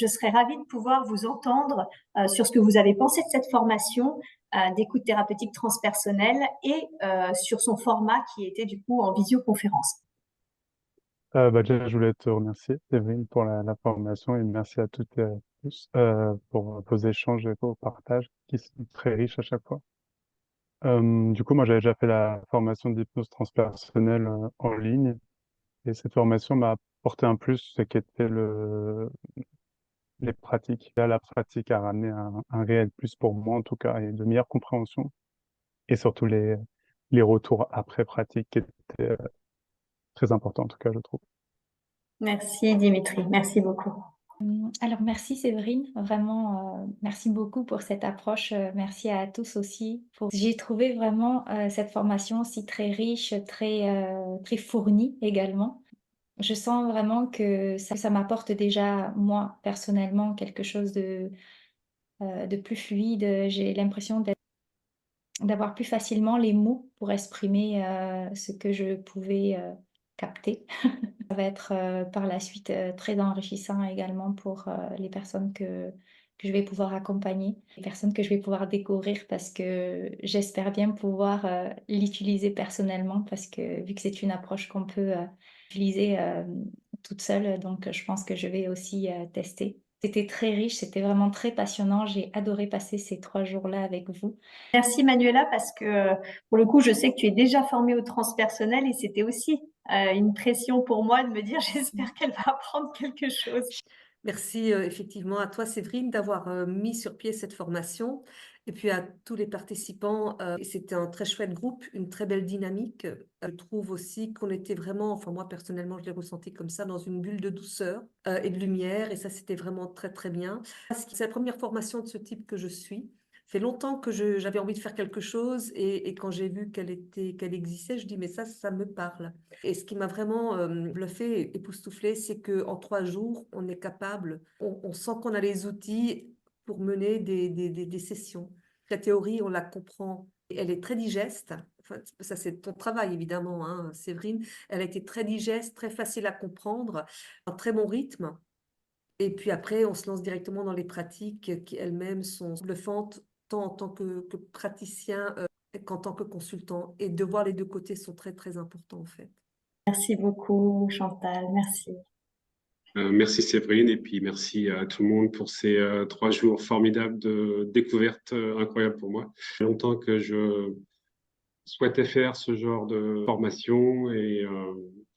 je serais ravie de pouvoir vous entendre sur ce que vous avez pensé de cette formation d'écoute thérapeutique transpersonnelle et sur son format qui était du coup en visioconférence. Déjà, je voulais te remercier, Séverine, pour la formation et merci à toutes et à tous pour vos échanges et vos partages qui sont très riches à chaque fois. Du coup, moi, j'avais déjà fait la formation d'hypnose transpersonnelle en ligne et cette formation m'a apporté un plus, ce qui était les pratiques. Là, la pratique a ramené un réel plus pour moi, en tout cas, et de meilleure compréhension et surtout les retours après pratique qui étaient très importants, en tout cas, je trouve. Merci Dimitri, merci beaucoup. Alors merci Séverine, vraiment merci beaucoup pour cette approche, merci à tous aussi. J'ai trouvé vraiment cette formation aussi très riche, très fournie également. Je sens vraiment que ça m'apporte déjà moi personnellement quelque chose de plus fluide. J'ai l'impression d'avoir plus facilement les mots pour exprimer ce que je pouvais capter. Ça va être par la suite très enrichissant également pour les personnes que je vais pouvoir accompagner, les personnes que je vais pouvoir découvrir parce que j'espère bien pouvoir l'utiliser personnellement parce que vu que c'est une approche qu'on peut utiliser toute seule, donc je pense que je vais aussi tester. C'était très riche, c'était vraiment très passionnant. J'ai adoré passer ces 3 jours-là avec vous. Merci Manuela parce que pour le coup, je sais que tu es déjà formée au transpersonnel et c'était aussi une pression pour moi de me dire j'espère qu'elle va apprendre quelque chose. Merci effectivement à toi, Séverine, d'avoir mis sur pied cette formation et puis à tous les participants. C'était un très chouette groupe, une très belle dynamique. Je trouve aussi qu'on était vraiment, enfin moi personnellement, je l'ai ressenti comme ça, dans une bulle de douceur et de lumière et ça, c'était vraiment très, très bien. C'est la première formation de ce type que je suis. Ça fait longtemps que j'avais envie de faire quelque chose et quand j'ai vu qu'elle existait, je dis mais ça me parle. Et ce qui m'a vraiment bluffé, époustouflé, c'est qu'en 3 jours, on est capable, on sent qu'on a les outils pour mener des sessions. La théorie, on la comprend, elle est très digeste. Enfin, ça, c'est ton travail, évidemment, hein, Séverine. Elle a été très digeste, très facile à comprendre, un très bon rythme. Et puis après, on se lance directement dans les pratiques qui elles-mêmes sont bluffantes, tant en tant que praticien qu'en tant que consultant. Et de voir les deux côtés sont très, très importants, en fait. Merci beaucoup Chantal, merci. Merci Séverine et puis merci à tout le monde pour ces 3 jours formidables de découvertes incroyables pour moi. Ça fait longtemps que je souhaitais faire ce genre de formation et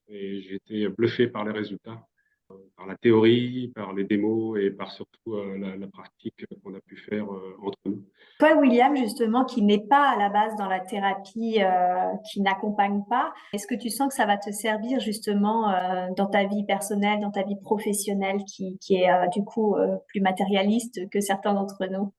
j'ai été bluffé par les résultats, par la théorie, par les démos et par surtout la pratique qu'on a pu faire entre nous. Toi, William, justement, qui n'est pas à la base dans la thérapie, qui n'accompagne pas, est-ce que tu sens que ça va te servir justement dans ta vie personnelle, dans ta vie professionnelle, qui est du coup plus matérialiste que certains d'entre nous?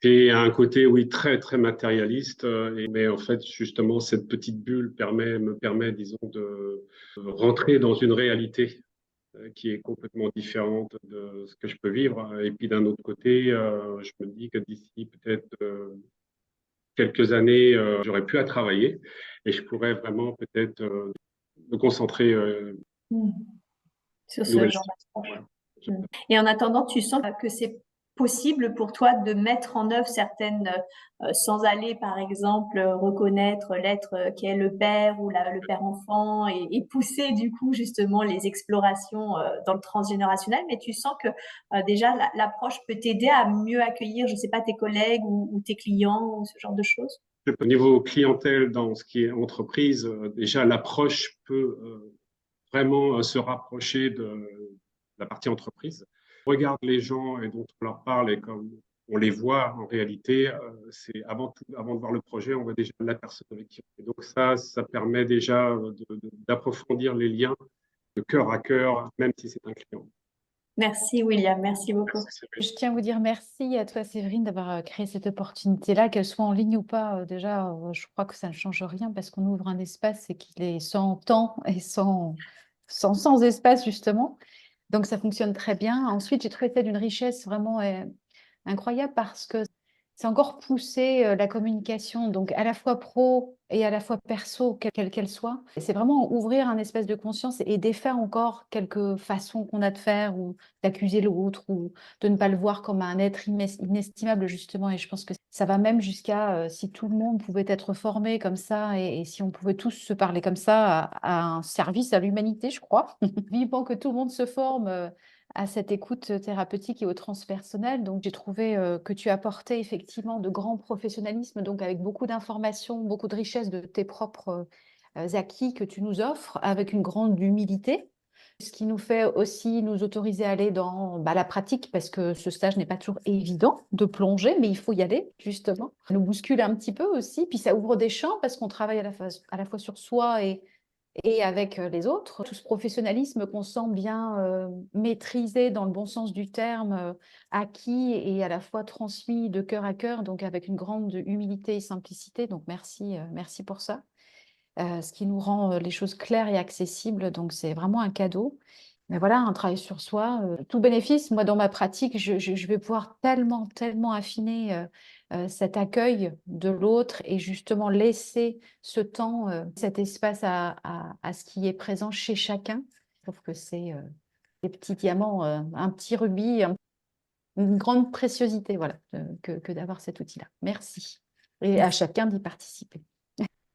Et un côté, oui, très, très matérialiste, mais en fait, justement, cette petite bulle me permet, disons, de rentrer dans une réalité qui est complètement différente de ce que je peux vivre. Et puis d'un autre côté, je me dis que d'ici peut-être quelques années, j'aurai plus à travailler et je pourrais vraiment peut-être me concentrer Sur ce nouvelle. genre d'approche. Voilà. Et en attendant, tu sens que c'est possible pour toi de mettre en œuvre certaines, sans aller par exemple reconnaître l'être qu'est le père ou le père-enfant et pousser du coup justement les explorations dans le transgénérationnel, mais tu sens que déjà l'approche peut t'aider à mieux accueillir, je sais pas, tes collègues ou tes clients ou ce genre de choses. Au niveau clientèle, dans ce qui est entreprise, déjà l'approche peut vraiment se rapprocher de la partie entreprise. On regarde les gens et dont on leur parle et comme on les voit en réalité, c'est avant tout, avant de voir le projet, on voit déjà la personne avec qui on est. Donc ça permet déjà d'approfondir les liens de cœur à cœur, même si c'est un client. Merci William, merci beaucoup. Je tiens à vous dire merci à toi, Séverine, d'avoir créé cette opportunité-là, qu'elle soit en ligne ou pas. Déjà, je crois que ça ne change rien parce qu'on ouvre un espace et qu'il est sans temps et sans espace, justement. Donc, ça fonctionne très bien. Ensuite, j'ai trouvé ça d'une richesse vraiment incroyable parce que c'est encore pousser la communication, donc à la fois pro et à la fois perso, quelle qu'elle soit. Et c'est vraiment ouvrir un espèce de conscience et défaire encore quelques façons qu'on a de faire ou d'accuser l'autre ou de ne pas le voir comme un être inestimable, justement. Et je pense que ça va même jusqu'à si tout le monde pouvait être formé comme ça et si on pouvait tous se parler comme ça à un service à l'humanité, je crois. Vivement que tout le monde se forme à cette écoute thérapeutique et au transpersonnel. Donc, j'ai trouvé que tu apportais effectivement de grands professionnalismes, donc avec beaucoup d'informations, beaucoup de richesses de tes propres acquis que tu nous offres, avec une grande humilité. Ce qui nous fait aussi nous autoriser à aller dans la pratique, parce que ce stage n'est pas toujours évident de plonger, mais il faut y aller, justement. Ça nous bouscule un petit peu aussi, puis ça ouvre des champs, parce qu'on travaille à la fois sur soi et avec les autres. Tout ce professionnalisme qu'on sent bien maîtrisé dans le bon sens du terme, acquis et à la fois transmis de cœur à cœur, donc avec une grande humilité et simplicité. Donc merci pour ça. Ce qui nous rend les choses claires et accessibles, donc c'est vraiment un cadeau. Mais voilà, un travail sur soi, tout bénéfice. Moi, dans ma pratique, je vais pouvoir tellement affiner cet accueil de l'autre et justement laisser ce temps, cet espace à ce qui est présent chez chacun. Je trouve que c'est des petits diamants, un petit rubis, une grande préciosité, voilà, que d'avoir cet outil-là. Merci. Et à chacun d'y participer.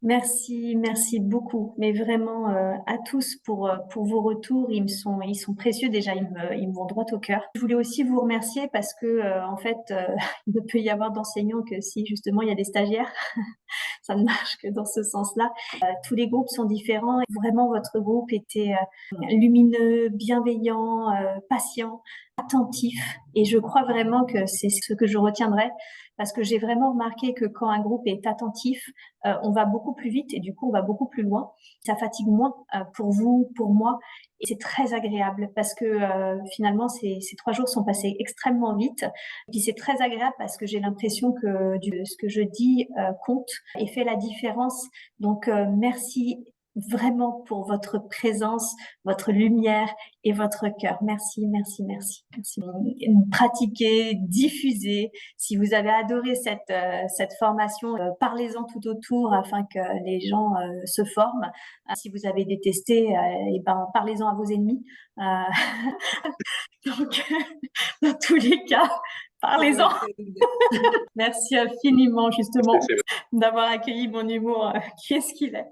Merci beaucoup, mais vraiment à tous pour vos retours. Ils sont précieux déjà, ils me vont droit au cœur. Je voulais aussi vous remercier parce que en fait, il ne peut y avoir d'enseignants que si justement il y a des stagiaires. Ça ne marche que dans ce sens-là. Tous les groupes sont différents. Vraiment, votre groupe était lumineux, bienveillant, patient, attentif. Et je crois vraiment que c'est ce que je retiendrai parce que j'ai vraiment remarqué que quand un groupe est attentif, on va beaucoup plus vite et du coup, on va beaucoup plus loin. Ça fatigue moins pour vous, pour moi. Et c'est très agréable parce que finalement, ces 3 jours sont passés extrêmement vite. Et puis c'est très agréable parce que j'ai l'impression que ce que je dis compte et fait la différence. Donc merci vraiment pour votre présence, votre lumière et votre cœur. Merci. Pratiquez, diffusez. Si vous avez adoré cette formation, parlez-en tout autour afin que les gens se forment. Si vous avez détesté, et ben parlez-en à vos ennemis. Donc, dans tous les cas, parlez-en. Merci infiniment, justement, d'avoir accueilli mon humour qui est ce qu'il est.